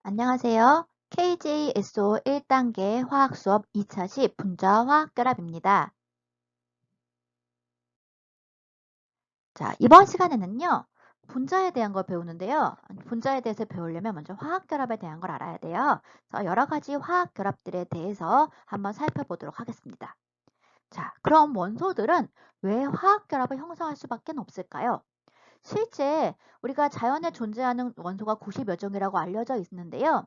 안녕하세요. KJSO 1단계 화학 수업 2차시 분자 화학 결합입니다. 자, 이번 시간에는요. 분자에 대한 걸 배우는데요. 분자에 대해서 배우려면 먼저 화학 결합에 대한 걸 알아야 돼요. 그래서 여러 가지 화학 결합들에 대해서 한번 살펴보도록 하겠습니다. 자, 그럼 원소들은 왜 화학 결합을 형성할 수밖에 없을까요? 실제 우리가 자연에 존재하는 원소가 90여 종이라고 알려져 있는데요.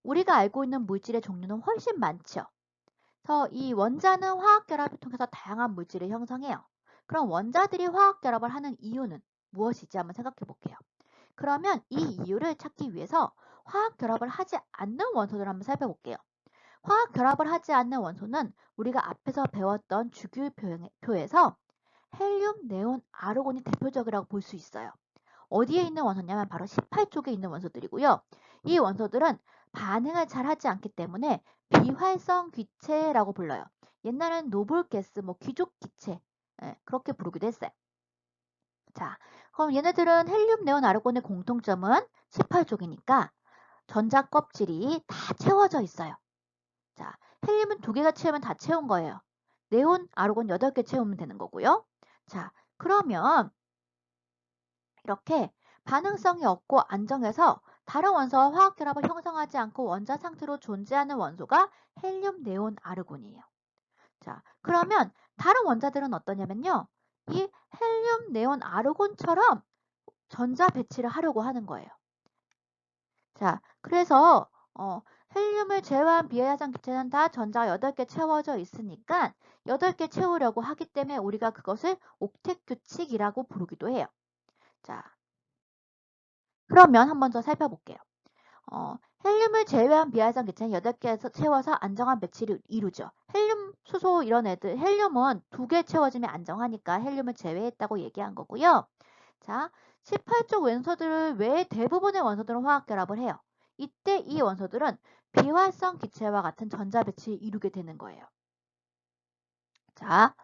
우리가 알고 있는 물질의 종류는 훨씬 많죠. 그래서 이 원자는 화학 결합을 통해서 다양한 물질을 형성해요. 그럼 원자들이 화학 결합을 하는 이유는 무엇이지 한번 생각해 볼게요. 그러면 이 이유를 찾기 위해서 화학 결합을 하지 않는 원소들을 한번 살펴볼게요. 화학 결합을 하지 않는 원소는 우리가 앞에서 배웠던 주기율표에서 헬륨, 네온, 아르곤이 대표적이라고 볼 수 있어요. 어디에 있는 원소냐면 바로 18쪽에 있는 원소들이고요. 이 원소들은 반응을 잘 하지 않기 때문에 비활성 기체라고 불러요. 옛날엔 노블가스, 귀족 기체 그렇게 부르기도 했어요. 자, 그럼 얘네들은 헬륨, 네온, 아르곤의 공통점은 18쪽이니까 전자 껍질이 다 채워져 있어요. 자, 헬륨은 2개가 채우면 다 채운 거예요. 네온, 아르곤 8개 채우면 되는 거고요. 자, 그러면 이렇게 반응성이 없고 안정해서 다른 원소와 화학 결합을 형성하지 않고 원자 상태로 존재하는 원소가 헬륨, 네온, 아르곤이에요. 자, 그러면 다른 원자들은 어떠냐면요. 이 헬륨, 네온, 아르곤처럼 전자 배치를 하려고 하는 거예요. 자, 그래서 헬륨을 제외한 비활성 기체는 다 전자가 8개 채워져 있으니까 8개 채우려고 하기 때문에 우리가 그것을 옥텟 규칙이라고 부르기도 해요. 자, 그러면 한번 더 살펴볼게요. 헬륨을 제외한 비활성 기체는 8개에서 채워서 안정한 배치를 이루죠. 헬륨, 수소 이런 애들, 헬륨은 2개 채워지면 안정하니까 헬륨을 제외했다고 얘기한 거고요. 자, 18쪽 원소들 외에 대부분의 원소들은 화학 결합을 해요. 이때 이 원소들은 비활성 기체와 같은 전자 배치를 이루게 되는 거예요. 자,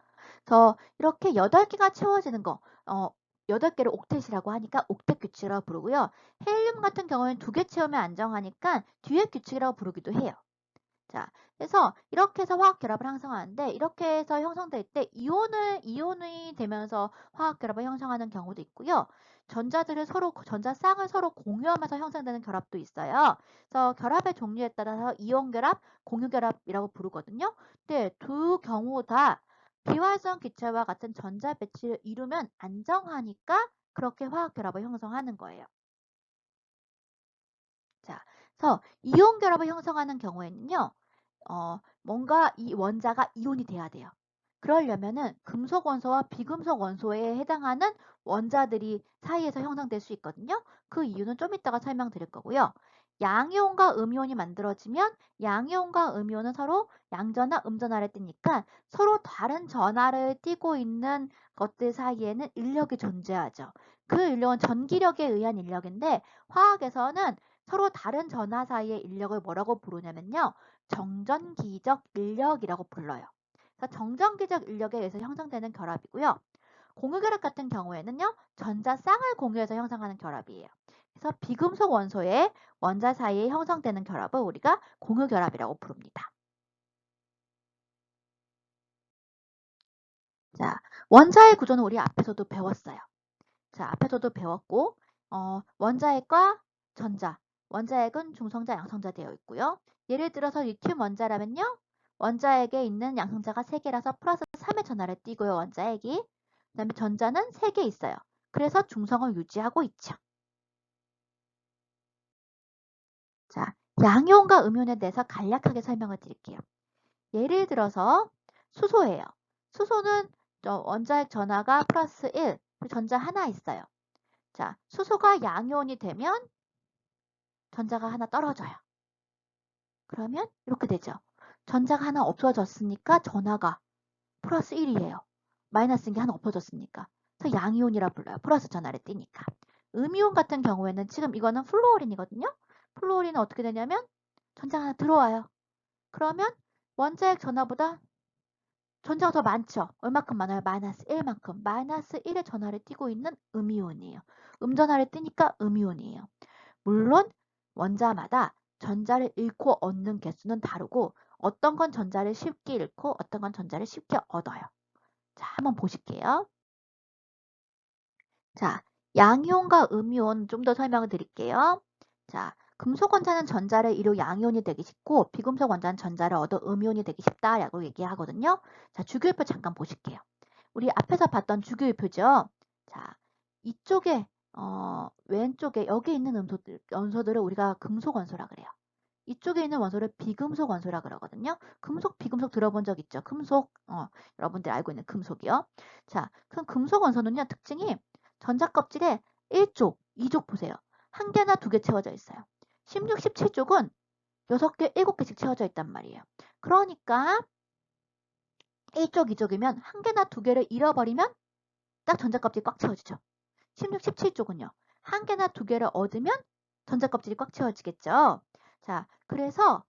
이렇게 8개가 채워지는 거, 8개를 옥텟이라고 하니까 옥텟 규칙이라고 부르고요. 헬륨 같은 경우에는 2개 채우면 안정하니까 듀엣 규칙이라고 부르기도 해요. 자, 그래서 이렇게 해서 화학 결합을 형성하는데 이렇게 해서 형성될 때 이온이 되면서 화학 결합을 형성하는 경우도 있고요. 전자 쌍을 서로 공유하면서 형성되는 결합도 있어요. 그래서 결합의 종류에 따라서 이온 결합, 공유 결합이라고 부르거든요. 근데 두 경우 다 비활성 기체와 같은 전자 배치를 이루면 안정하니까 그렇게 화학 결합을 형성하는 거예요. 자, 그래서 이온 결합을 형성하는 경우에는요. 뭔가 이 원자가 이온이 돼야 돼요. 그러려면은 금속 원소와 비금속 원소에 해당하는 원자들이 사이에서 형성될 수 있거든요. 그 이유는 좀 이따가 설명드릴 거고요. 양이온과 음이온이 만들어지면 양이온과 음이온은 서로 양전화, 음전화를 띠니까 서로 다른 전하를 띠고 있는 것들 사이에는 인력이 존재하죠. 그 인력은 전기력에 의한 인력인데 화학에서는 서로 다른 전하 사이의 인력을 뭐라고 부르냐면요. 정전기적 인력이라고 불러요. 그래서 정전기적 인력에 의해서 형성되는 결합이고요. 공유결합 같은 경우에는요. 전자 쌍을 공유해서 형성하는 결합이에요. 그래서 비금속 원소의 원자 사이에 형성되는 결합을 우리가 공유결합이라고 부릅니다. 자, 원자의 구조는 우리 앞에서도 배웠어요. 자, 앞에서도 배웠고 원자핵과 전자, 원자핵은 중성자, 양성자 되어 있고요. 예를 들어서 리튬 원자라면요. 원자핵에 있는 양성자가 3개라서 플러스 3의 전하를 띠고요. 원자핵이. 그 다음에 전자는 3개 있어요. 그래서 중성을 유지하고 있죠. 자, 양이온과 음이온에 대해서 간략하게 설명을 드릴게요. 예를 들어서 수소예요. 수소는 원자핵 전하가 플러스 1, 전자 하나 있어요. 자, 수소가 양이온이 되면 전자가 하나 떨어져요. 그러면 이렇게 되죠. 전자가 하나 없어졌으니까 전하가 플러스 1이에요. 마이너스인 게 하나 없어졌으니까. 그래서 양이온이라 불러요. 플러스 전하를 띠니까. 음이온 같은 경우에는 지금 이거는 플루오린이거든요. 플루오린은 어떻게 되냐면 전자가 하나 들어와요. 그러면 원자핵 전하보다 전자가 더 많죠. 얼마큼 많아요? 마이너스 1만큼. 마이너스 1의 전하를 띠고 있는 음이온이에요. 음전하를 띠니까 음이온이에요. 물론 원자마다 전자를 잃고 얻는 개수는 다르고 어떤 건 전자를 쉽게 잃고 어떤 건 전자를 쉽게 얻어요. 자, 한번 보실게요. 자, 양이온과 음이온 좀 더 설명을 드릴게요. 자, 금속 원자는 전자를 잃어 양이온이 되기 쉽고 비금속 원자는 전자를 얻어 음이온이 되기 쉽다라고 얘기하거든요. 자, 주기율표 잠깐 보실게요. 우리 앞에서 봤던 주기율표죠. 자, 이쪽에 왼쪽에 여기 있는 원소들을 우리가 금속 원소라 그래요. 이쪽에 있는 원소를 비금속 원소라 그러거든요. 금속, 비금속 들어본 적 있죠? 금속, 여러분들 알고 있는 금속이요. 자, 그럼 금속 원소는요, 특징이 전자 껍질에 1쪽, 2쪽 보세요. 한 개나 두 개 채워져 있어요. 16, 17쪽은 6개, 7개씩 채워져 있단 말이에요. 그러니까 1쪽, 2쪽이면 한 개나 두 개를 잃어버리면 딱 전자 껍질이 꽉 채워지죠. 16, 17쪽은요. 한 개나 두 개를 얻으면 전자 껍질이 꽉 채워지겠죠. 자, 그래서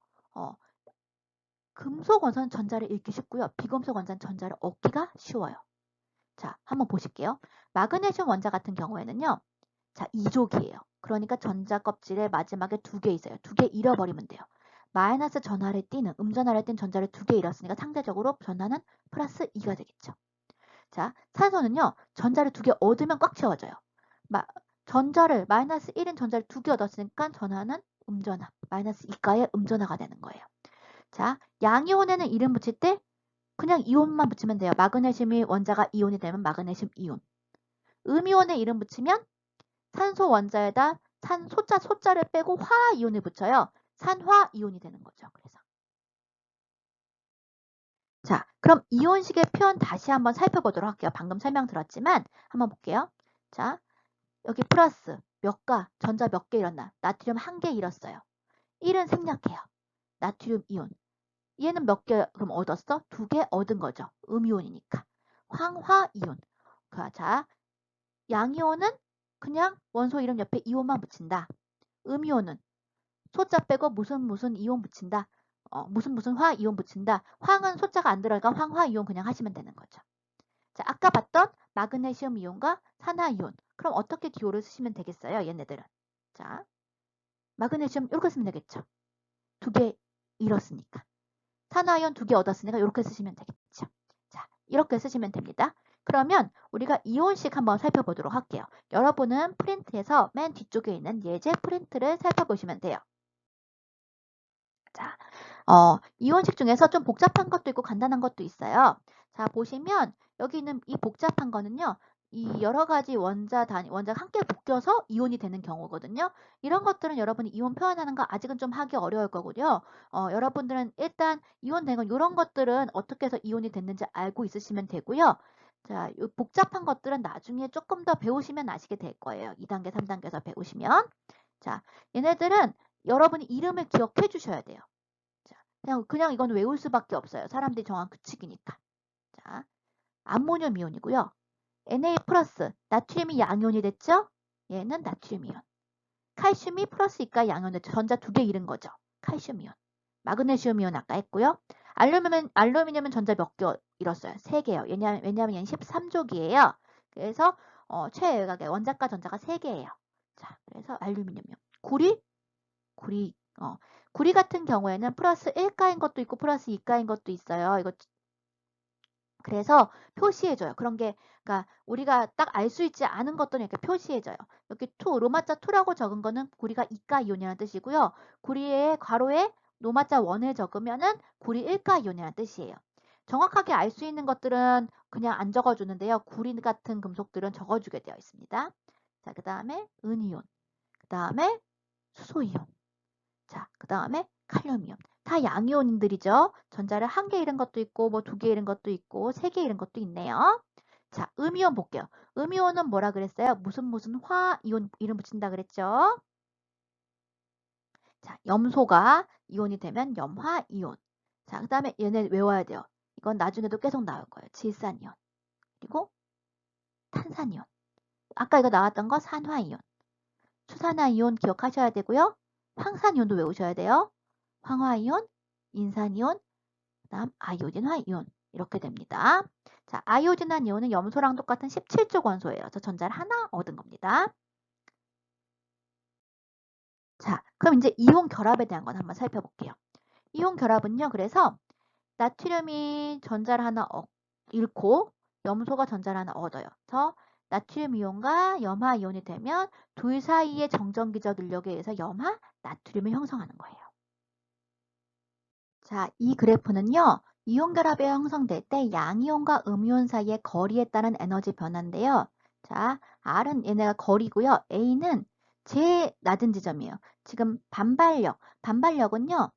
금속 원소는 전자를 잃기 쉽고요. 비금속 원자는 전자를 얻기가 쉬워요. 자, 한번 보실게요. 마그네슘 원자 같은 경우에는요. 자, 2족이에요. 그러니까 전자 껍질에 마지막에 두 개 있어요. 두 개 잃어버리면 돼요. 마이너스 전하를 띠는 음전하를 띈 전자를 두 개 잃었으니까 상대적으로 전하는 플러스 2가 되겠죠. 자, 산소는요. 전자를 두 개 얻으면 꽉 채워져요. 전자를 마이너스 1인 전자를 두 개 얻었으니까 전하는 음전하, 마이너스 2가의 음전하가 되는 거예요. 자, 양이온에는 이름 붙일 때 그냥 이온만 붙이면 돼요. 마그네슘이 원자가 이온이 되면 마그네슘 이온. 음이온에 이름 붙이면 산소 원자에다 소자를 빼고 화 이온을 붙여요. 산화 이온이 되는 거죠. 그래서. 자, 그럼 이온식의 표현 다시 한번 살펴보도록 할게요. 방금 설명 들었지만 한번 볼게요. 자, 여기 플러스 전자 몇 개 잃었나? 나트륨 한 개 잃었어요. 1은 생략해요. 나트륨 이온. 얘는 몇 개 그럼 얻었어? 두 개 얻은 거죠. 음이온이니까. 황화이온. 자, 양이온은 그냥 원소 이름 옆에 이온만 붙인다. 음이온은 소자 빼고 무슨 이온 붙인다. 무슨 화이온 붙인다. 황은 소자가 안 들어가니까 황화이온 그냥 하시면 되는 거죠. 자, 아까 봤던 마그네슘 이온과 산화이온. 그럼 어떻게 기호를 쓰시면 되겠어요? 얘네들은. 자, 마그네슘 이렇게 쓰면 되겠죠. 두 개 잃었으니까. 산화이온 두 개 얻었으니까 이렇게 쓰시면 되겠죠. 자, 이렇게 쓰시면 됩니다. 그러면 우리가 이온식 한번 살펴보도록 할게요. 여러분은 프린트에서 맨 뒤쪽에 있는 예제 프린트를 살펴보시면 돼요. 자, 이온식 중에서 좀 복잡한 것도 있고 간단한 것도 있어요. 자, 보시면 여기 있는 이 복잡한 거는요. 이 여러 가지 원자가 함께 묶여서 이온이 되는 경우거든요. 이런 것들은 여러분이 이온 표현하는 거 아직은 좀 하기 어려울 거고요. 여러분들은 일단 이온 된 건 이런 것들은 어떻게 해서 이온이 됐는지 알고 있으시면 되고요. 자, 이 복잡한 것들은 나중에 조금 더 배우시면 아시게 될 거예요. 2단계, 3단계에서 배우시면. 자, 얘네들은 여러분이 이름을 기억해 주셔야 돼요. 자, 그냥 이건 외울 수밖에 없어요. 사람들이 정한 규칙이니까. 자, 암모늄 이온이고요. Na 플러스, 나트륨이 양이온이 됐죠? 얘는 나트륨 이온. 칼슘이 플러스 이까 양이온 됐죠. 전자 두 개 잃은 거죠. 칼슘 이온. 마그네슘 이온 아까 했고요. 알루미늄은 전자 몇 개 잃었어요? 3개요. 왜냐하면 얘는 13족이에요. 그래서 최외곽의 원자과 전자가 3개예요. 자, 그래서 알루미늄 이온. 구리, 구리 같은 경우에는 플러스 1가인 것도 있고 플러스 2가인 것도 있어요. 이거 그래서 표시해줘요. 그런 게, 그러니까 우리가 딱 알 수 있지 않은 것들은 이렇게 표시해줘요. 여기 로마자 2라고 적은 거는 구리가 2가 이온이라는 뜻이고요. 구리의 괄호에 로마자 1을 적으면은 구리 1가 이온이라는 뜻이에요. 정확하게 알 수 있는 것들은 그냥 안 적어주는데요. 구리 같은 금속들은 적어주게 되어 있습니다. 자, 그 다음에 은이온, 그 다음에 수소이온. 자, 그 다음에 칼륨이온. 다 양이온들이죠. 전자를 한 개 잃은 것도 있고, 뭐 두 개 잃은 것도 있고, 세 개 잃은 것도 있네요. 자, 음이온 볼게요. 음이온은 뭐라 그랬어요? 무슨 화이온 이름 붙인다 그랬죠? 자, 염소가 이온이 되면 염화이온. 자, 그 다음에 얘네 외워야 돼요. 이건 나중에도 계속 나올 거예요. 질산이온. 그리고 탄산이온. 아까 이거 나왔던 거 산화이온. 수산화이온 기억하셔야 되고요. 황산이온도 외우셔야 돼요. 황화이온, 인산이온, 그다음 아이오딘화 이온 이렇게 됩니다. 자, 아이오딘화 이온은 염소랑 똑같은 17족 원소예요. 그래서 전자를 하나 얻은 겁니다. 자, 그럼 이제 이온 결합에 대한 건 한번 살펴볼게요. 이온 결합은요, 그래서 나트륨이 전자를 하나 잃고 염소가 전자를 하나 얻어요. 그래서 나트륨 이온과 염화 이온이 되면 둘 사이의 정전기적 인력에 의해서 염화 나트륨을 형성하는 거예요. 자, 이 그래프는요. 이온 결합이 형성될 때 양이온과 음이온 사이의 거리에 따른 에너지 변화인데요. 자, R은 얘네가 거리고요. A는 제일 낮은 지점이에요. 지금 반발력은요.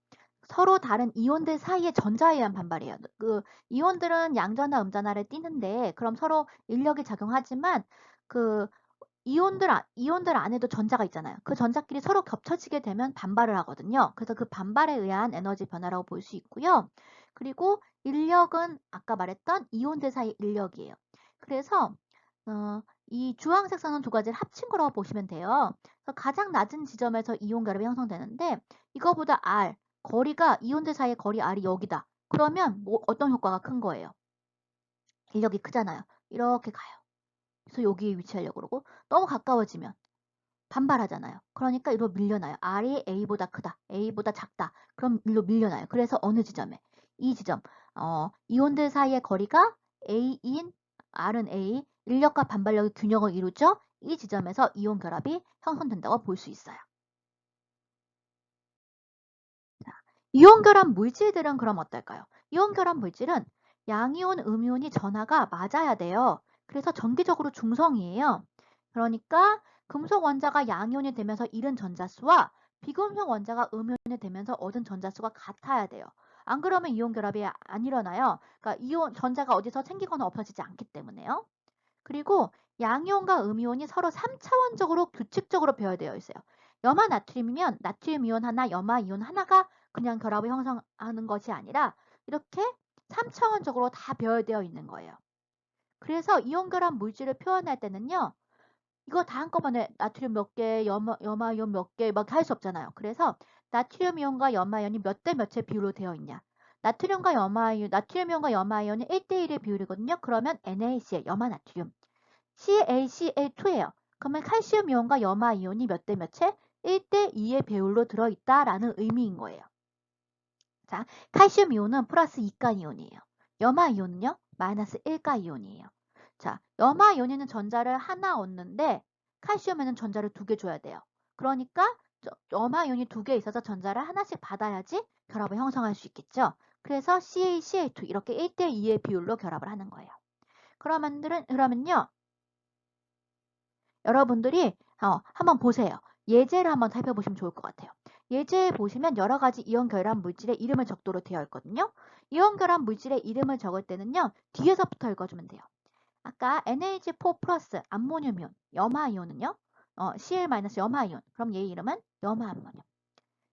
서로 다른 이온들 사이의 전자에 의한 반발이에요. 그 이온들은 양전화, 음전화를 띠는데 그럼 서로 인력이 작용하지만 그 이온들 안에도 전자가 있잖아요. 그 전자끼리 서로 겹쳐지게 되면 반발을 하거든요. 그래서 그 반발에 의한 에너지 변화라고 볼 수 있고요. 그리고 인력은 아까 말했던 이온들 사이 인력이에요. 그래서 이 주황색 선은 두 가지를 합친 거라고 보시면 돼요. 그래서 가장 낮은 지점에서 이온 결합이 형성되는데 이거보다 R, 거리가 이온들 사이의 거리 R이 여기다. 그러면 뭐 어떤 효과가 큰 거예요? 인력이 크잖아요. 이렇게 가요. 그래서 여기에 위치하려고 그러고 너무 가까워지면 반발하잖아요. 그러니까 이리로 밀려나요. R이 A보다 크다. A보다 작다. 그럼 이리로 밀려나요. 그래서 어느 지점에? 이 지점. 이온들 사이의 거리가 A인 R은 A, 인력과 반발력의 균형을 이루죠. 이 지점에서 이온 결합이 형성된다고 볼 수 있어요. 자, 이온 결합 물질들은 그럼 어떨까요? 이온 결합 물질은 양이온, 음이온이 전하가 맞아야 돼요. 그래서 전기적으로 중성이에요. 그러니까 금속 원자가 양이온이 되면서 잃은 전자수와 비금속 원자가 음이온이 되면서 얻은 전자수가 같아야 돼요. 안 그러면 이온 결합이 안 일어나요. 그러니까 이온 전자가 어디서 생기거나 없어지지 않기 때문에요. 그리고 양이온과 음이온이 서로 3차원적으로 규칙적으로 배열되어 있어요. 염화 나트륨이면 나트륨 이온 하나, 염화 이온 하나가 그냥 결합을 형성하는 것이 아니라 이렇게 3차원적으로 다 배열되어 있는 거예요. 그래서 이온 결합 물질을 표현할 때는요. 이거 다 한꺼번에 나트륨 몇 개, 염화 이온 몇 개 막 할 수 없잖아요. 그래서 나트륨 이온과 염화 이온이 몇 대 몇의 비율로 되어 있냐. 나트륨 이온과 염화 이온이 1대1의 비율이거든요. 그러면 NaCl, 염화 나트륨. CaCl2예요. 그러면 칼슘 이온과 염화 이온이 몇 대 몇에 1대2의 비율로 들어있다라는 의미인 거예요. 자, 칼슘 이온은 플러스 2가 이온이에요. 염화 이온은요? 마이너스 1가 이온이에요. 자, 염화 이온에는 전자를 하나 얻는데 칼슘에는 전자를 두 개 줘야 돼요. 그러니까 염화 이온이 두 개 있어서 전자를 하나씩 받아야지 결합을 형성할 수 있겠죠. 그래서 CaCl2 이렇게 1대2의 비율로 결합을 하는 거예요. 그러면요. 여러분들이 한번 보세요. 예제를 한번 살펴보시면 좋을 것 같아요. 예제에 보시면 여러 가지 이온 결합 물질의 이름을 적도록 되어 있거든요. 이온 결합 물질의 이름을 적을 때는요. 뒤에서부터 읽어주면 돼요. 아까 NH4 플러스 암모늄 이온, 염화 이온은요. Cl 마이너스 염화 이온. 그럼 얘 이름은 염화 암모늄.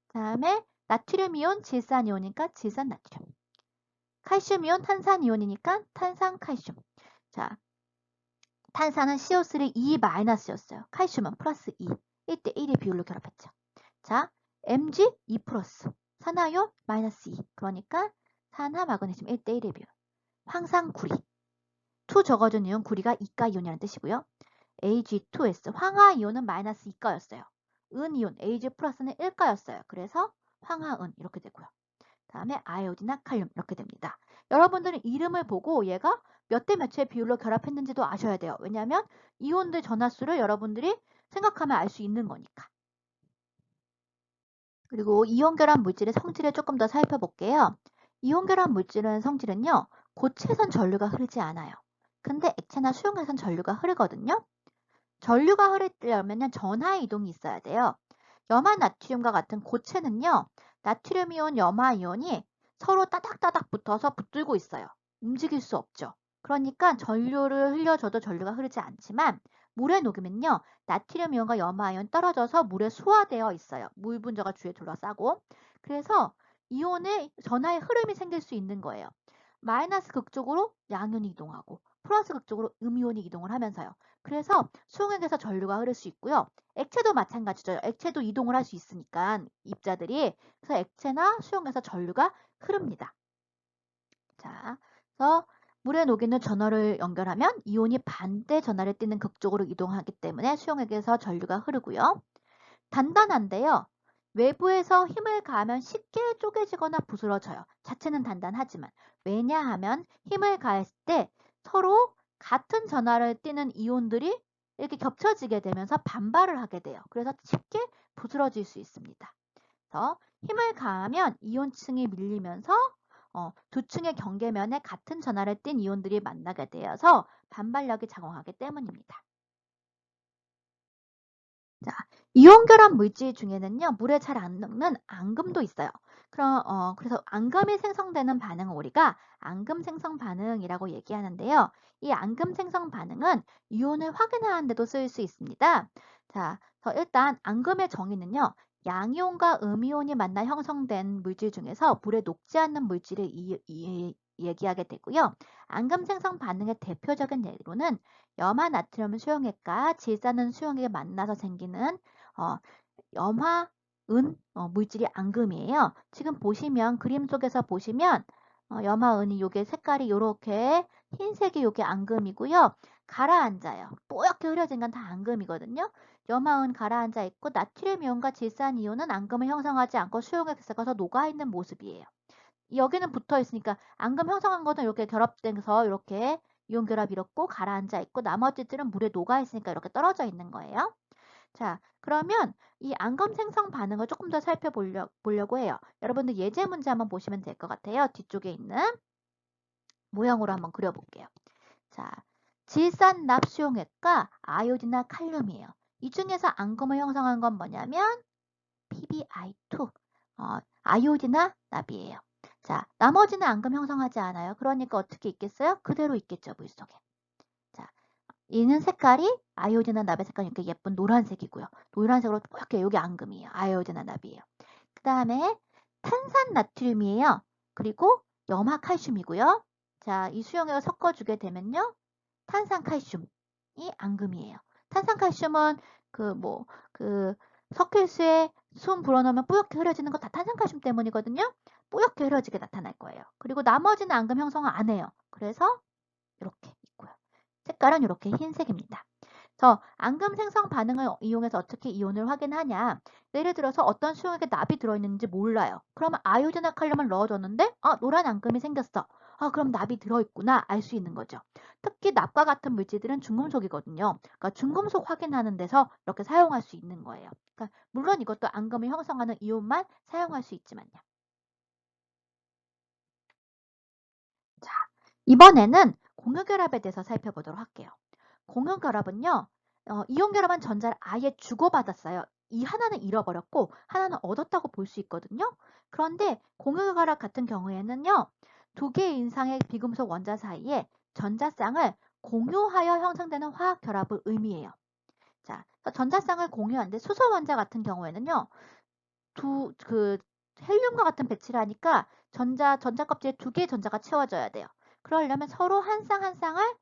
다음에 나트륨 이온, 질산 이온이니까 질산 나트륨. 칼슘 이온, 탄산 이온이니까 탄산 칼슘. 자, 탄산은 CO3 2-였어요. 칼슘은 플러스 2. 1대1의 비율로 결합했죠. 자, Mg 2 플러스. 산화이온 마이너스 2. 그러니까 산화 마그네슘 1대1의 비율. 황산구리. 2 적어준 이온 구리가 2가 이온이라는 뜻이고요. Ag2S. 황화이온은 마이너스 2가였어요. 은이온 Ag 플러스는 1가였어요. 그래서 황화은 이렇게 되고요. 다음에 아이오디나 칼륨 이렇게 됩니다. 여러분들은 이름을 보고 얘가 몇 대 몇의 비율로 결합했는지도 아셔야 돼요. 왜냐하면 이온들 전하수를 여러분들이 생각하면 알 수 있는 거니까. 그리고 이온 결합 물질의 성질을 조금 더 살펴볼게요. 이온 결합 물질은 성질은요. 고체선 전류가 흐르지 않아요. 근데 액체나 수용에선 전류가 흐르거든요. 전류가 흐르려면 전하 이동이 있어야 돼요. 염화 나트륨과 같은 고체는요. 나트륨 이온, 염화 이온이 서로 따닥따닥 붙어서 붙들고 있어요. 움직일 수 없죠. 그러니까 전류를 흘려줘도 전류가 흐르지 않지만 물에 녹으면요. 나트륨 이온과 염화 이온 떨어져서 물에 소화되어 있어요. 물 분자가 주위에 둘러싸고. 그래서 이온의 전하의 흐름이 생길 수 있는 거예요. 마이너스 극쪽으로 양이온이 이동하고 플러스 극쪽으로 음이온이 이동을 하면서요. 그래서 수용액에서 전류가 흐를 수 있고요. 액체도 마찬가지죠. 액체도 이동을 할 수 있으니까 입자들이. 그래서 액체나 수용에서 전류가 흐릅니다. 자, 그래서 물에 녹이는 전하를 연결하면 이온이 반대 전하를 띠는 극쪽으로 이동하기 때문에 수용액에서 전류가 흐르고요. 단단한데요. 외부에서 힘을 가하면 쉽게 쪼개지거나 부스러져요. 자체는 단단하지만. 왜냐하면 힘을 가했을 때 서로 같은 전하를 띠는 이온들이 이렇게 겹쳐지게 되면서 반발을 하게 돼요. 그래서 쉽게 부스러질 수 있습니다. 그래서 힘을 가하면 이온층이 밀리면서 두 층의 경계면에 같은 전하를 띤 이온들이 만나게 되어서 반발력이 작용하기 때문입니다. 자, 이온 결합 물질 중에는요, 물에 잘 안 녹는 앙금도 있어요. 그래서 앙금이 생성되는 반응을 우리가 앙금 생성 반응이라고 얘기하는데요. 이 앙금 생성 반응은 이온을 확인하는 데도 쓸 수 있습니다. 자, 그래서 일단 앙금의 정의는요, 양이온과 음이온이 만나 형성된 물질 중에서 물에 녹지 않는 물질을 얘기하게 되고요. 앙금 생성 반응의 대표적인 예로는 염화 나트륨 수용액과 질산은 수용액이 만나서 생기는 염화 은 물질이 앙금이에요. 지금 보시면 그림 속에서 보시면 염화은이 요게 색깔이 요렇게 흰색이 요게 앙금이고요. 가라앉아요. 뽀얗게 흐려진 건 다 앙금이거든요. 염화은 가라앉아 있고 나트륨 이온과 질산 이온은 앙금을 형성하지 않고 수용액 섞어서 녹아있는 모습이에요. 여기는 붙어 있으니까 앙금 형성한 것은 이렇게 결합돼서 이렇게 이온 결합 이렇고 가라앉아 있고 나머지들은 물에 녹아 있으니까 이렇게 떨어져 있는 거예요. 자, 그러면 이 앙금 생성 반응을 조금 더 살펴보려고 해요. 여러분들 예제 문제 한번 보시면 될 것 같아요. 뒤쪽에 있는 모형으로 한번 그려볼게요. 자, 질산 납수용액과 아요딘과 칼륨이에요. 이 중에서 앙금을 형성한 건 뭐냐면 PbI2, 아요딘과 납이에요. 자, 나머지는 앙금 형성하지 않아요. 그러니까 어떻게 있겠어요? 그대로 있겠죠, 물속에. 자, 얘는 색깔이 아이오딘과 납의 색깔이 이렇게 예쁜 노란색이고요. 노란색으로 이렇게 여기 앙금이에요. 아이오딘과 납이에요. 그 다음에 탄산 나트륨이에요. 그리고 염화 칼슘이고요. 자, 이 수용액을 섞어주게 되면요. 탄산 칼슘이 앙금이에요. 탄산 칼슘은 석회수에 숨 불어넣으면 뿌옇게 흐려지는 거 다 탄산칼슘 때문이거든요. 뿌옇게 흐려지게 나타날 거예요. 그리고 나머지는 앙금 형성을 안 해요. 그래서 이렇게 있고요. 색깔은 이렇게 흰색입니다. 그래서 앙금 생성 반응을 이용해서 어떻게 이온을 확인하냐. 예를 들어서 어떤 수용액에 납이 들어있는지 몰라요. 그러면 아요딘과 칼륨을 넣어줬는데 노란 앙금이 생겼어. 그럼 납이 들어있구나 알 수 있는 거죠. 특히 납과 같은 물질들은 중금속이거든요. 그러니까 중금속 확인하는 데서 이렇게 사용할 수 있는 거예요. 그러니까 물론 이것도 앙금을 형성하는 이온만 사용할 수 있지만요. 자, 이번에는 공유결합에 대해서 살펴보도록 할게요. 공유결합은요. 이온결합한 전자를 아예 주고받았어요. 이 하나는 잃어버렸고 하나는 얻었다고 볼 수 있거든요. 그런데 공유결합 같은 경우에는요. 두 개 이상의 비금속 원자 사이에 전자쌍을 공유하여 형성되는 화학결합을 의미해요. 자, 전자쌍을 공유하는데 수소 원자 같은 경우에는요. 헬륨과 같은 배치를 하니까 전자 껍질에 두 개의 전자가 채워져야 돼요. 그러려면 서로 한 쌍 한 쌍을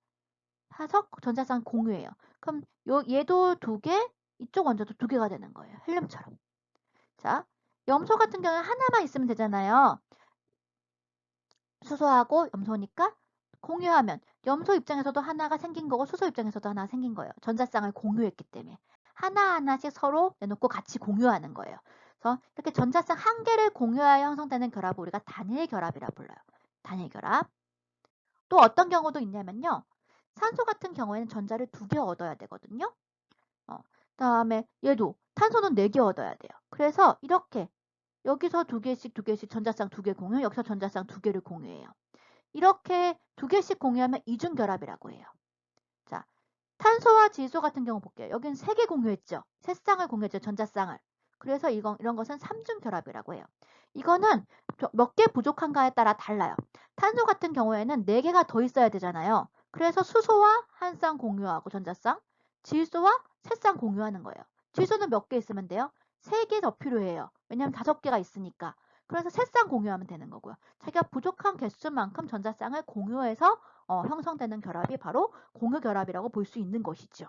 사서 전자쌍 공유해요. 그럼 얘도 두 개, 이쪽 원자도 두 개가 되는 거예요. 헬륨처럼. 자, 염소 같은 경우는 하나만 있으면 되잖아요. 수소하고 염소니까 공유하면 염소 입장에서도 하나가 생긴 거고 수소 입장에서도 하나가 생긴 거예요. 전자쌍을 공유했기 때문에. 하나하나씩 서로 내놓고 같이 공유하는 거예요. 그래서 이렇게 전자쌍 한 개를 공유하여 형성되는 결합을 우리가 단일 결합이라 불러요. 단일 결합. 또 어떤 경우도 있냐면요. 산소 같은 경우에는 전자를 두 개 얻어야 되거든요. 그다음에 얘도 탄소는 4개 얻어야 돼요. 그래서 이렇게 여기서 두 개씩 전자쌍 두 개 공유, 여기서 전자쌍 두 개를 공유해요. 이렇게 두 개씩 공유하면 이중결합이라고 해요. 자, 탄소와 질소 같은 경우 볼게요. 여기는 3개 공유했죠. 세 쌍을 공유했죠. 전자쌍을. 그래서 이런 것은 삼중결합이라고 해요. 이거는 몇 개 부족한가에 따라 달라요. 탄소 같은 경우에는 4개가 더 있어야 되잖아요. 그래서 수소와 한 쌍 공유하고 전자쌍, 질소와 3쌍 공유하는 거예요. 질소는 몇 개 있으면 돼요? 3개 더 필요해요. 왜냐하면 5개가 있으니까. 그래서 3쌍 공유하면 되는 거고요. 자기가 부족한 개수만큼 전자쌍을 공유해서 형성되는 결합이 바로 공유결합이라고 볼 수 있는 것이죠.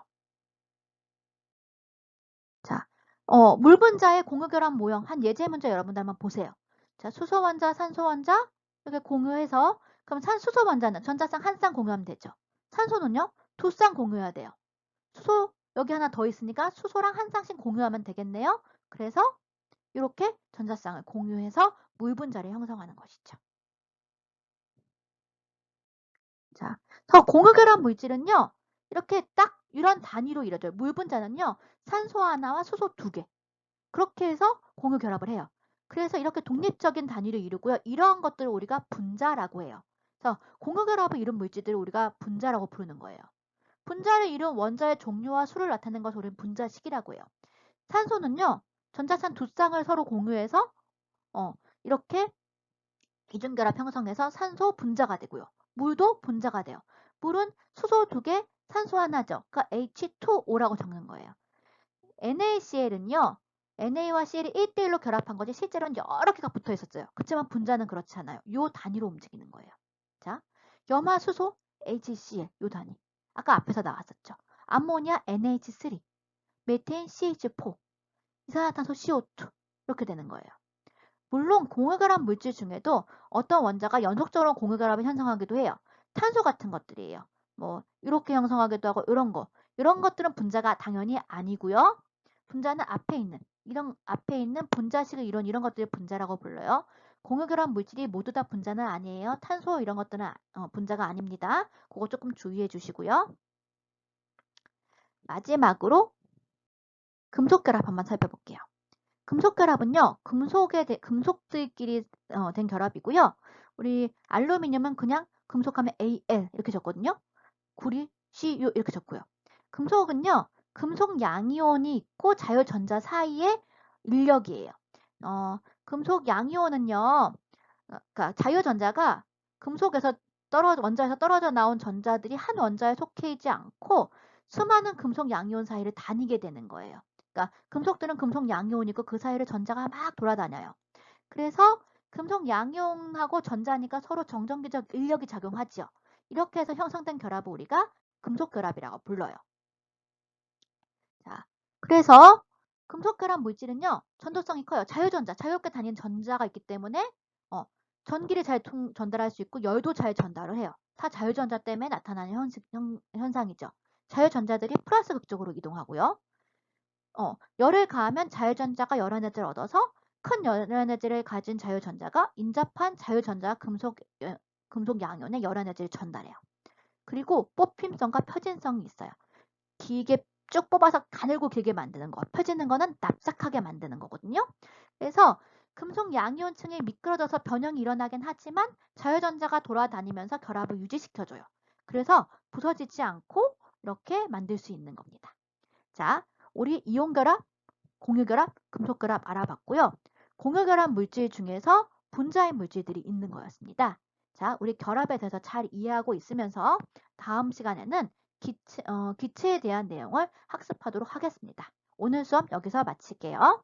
자, 물 분자의 공유결합 모형 한 예제 문제 여러분들 한번 보세요. 자, 수소 원자, 산소 원자 이렇게 공유해서 그럼 수소 원자는 전자쌍 한 쌍 공유하면 되죠. 산소는요? 2쌍 공유해야 돼요. 수소 여기 하나 더 있으니까 수소랑 한 쌍씩 공유하면 되겠네요. 그래서 이렇게 전자쌍을 공유해서 물 분자를 형성하는 것이죠. 자, 그래서 공유결합 물질은요, 이렇게 딱 이런 단위로 이루어져요. 물 분자는요, 산소 하나와 수소 2개. 그렇게 해서 공유결합을 해요. 그래서 이렇게 독립적인 단위를 이루고요. 이러한 것들을 우리가 분자라고 해요. 그래서 공유결합을 이룬 물질들을 우리가 분자라고 부르는 거예요. 분자를 이룬 원자의 종류와 수를 나타내는 것을 우리는 분자식이라고 해요. 산소는요, 전자산 2쌍을 서로 공유해서 이렇게 이중결합 형성해서 산소 분자가 되고요. 물도 분자가 돼요. 물은 수소 2개, 산소 하나죠. 그러니까 H2O라고 적는 거예요. NaCl은요. Na와 Cl이 1대1로 결합한 거지 실제로는 여러 개가 붙어 있었어요. 그렇지만 분자는 그렇지 않아요. 요 단위로 움직이는 거예요. 자, 염화수소 HCl 요 단위. 아까 앞에서 나왔었죠. 암모니아 NH3, 메테인 CH4, 이산화탄소 CO2 이렇게 되는 거예요. 물론 공유결합 물질 중에도 어떤 원자가 연속적으로 공유결합을 형성하기도 해요. 탄소 같은 것들이에요. 뭐 이렇게 형성하기도 하고 이런 것들은 분자가 당연히 아니고요. 분자는 앞에 있는 분자식을 이룬 이런 것들을 분자라고 불러요. 공유결합 물질이 모두 다 분자는 아니에요. 탄소 이런 것들은 분자가 아닙니다. 그거 조금 주의해 주시고요. 마지막으로 금속결합 한번 살펴볼게요. 금속결합은요, 금속들끼리 된 결합이고요. 우리 알루미늄은 그냥 금속하면 Al 이렇게 적거든요. 구리 Cu 이렇게 적고요. 금속은요, 금속 양이온이 있고 자유전자 사이의 인력이에요. 금속 양이온은요, 그러니까 자유전자가 금속에서 원자에서 떨어져 나온 전자들이 한 원자에 속해 있지 않고 수많은 금속 양이온 사이를 다니게 되는 거예요. 그러니까 금속들은 금속 양이온이고 그 사이를 전자가 막 돌아다녀요. 그래서 금속 양이온하고 전자니까 서로 정전기적 인력이 작용하죠. 이렇게 해서 형성된 결합을 우리가 금속결합이라고 불러요. 자, 그래서 금속결합 물질은요, 전도성이 커요. 자유전자, 자유롭게 다니는 전자가 있기 때문에 전기를 잘 전달할 수 있고 열도 잘 전달을 해요. 다 자유전자 때문에 나타나는 현상이죠. 자유전자들이 플러스 극적으로 이동하고요. 열을 가하면 자유전자가 열에너지를 얻어서 큰 열에너지를 가진 자유전자가 인접한 자유전자 금속 양이온에 열에너지를 전달해요. 그리고 뽑힘성과 펴진성이 있어요. 길게 쭉 뽑아서 가늘고 길게 만드는 거, 펴지는 거는 납작하게 만드는 거거든요. 그래서 금속 양이온층이 미끄러져서 변형이 일어나긴 하지만 자유전자가 돌아다니면서 결합을 유지시켜줘요. 그래서 부서지지 않고 이렇게 만들 수 있는 겁니다. 자, 우리 이온결합, 공유결합, 금속결합 알아봤고요. 공유결합 물질 중에서 분자의 물질들이 있는 거였습니다. 자, 우리 결합에 대해서 잘 이해하고 있으면서 다음 시간에는 기체에 대한 내용을 학습하도록 하겠습니다. 오늘 수업 여기서 마칠게요.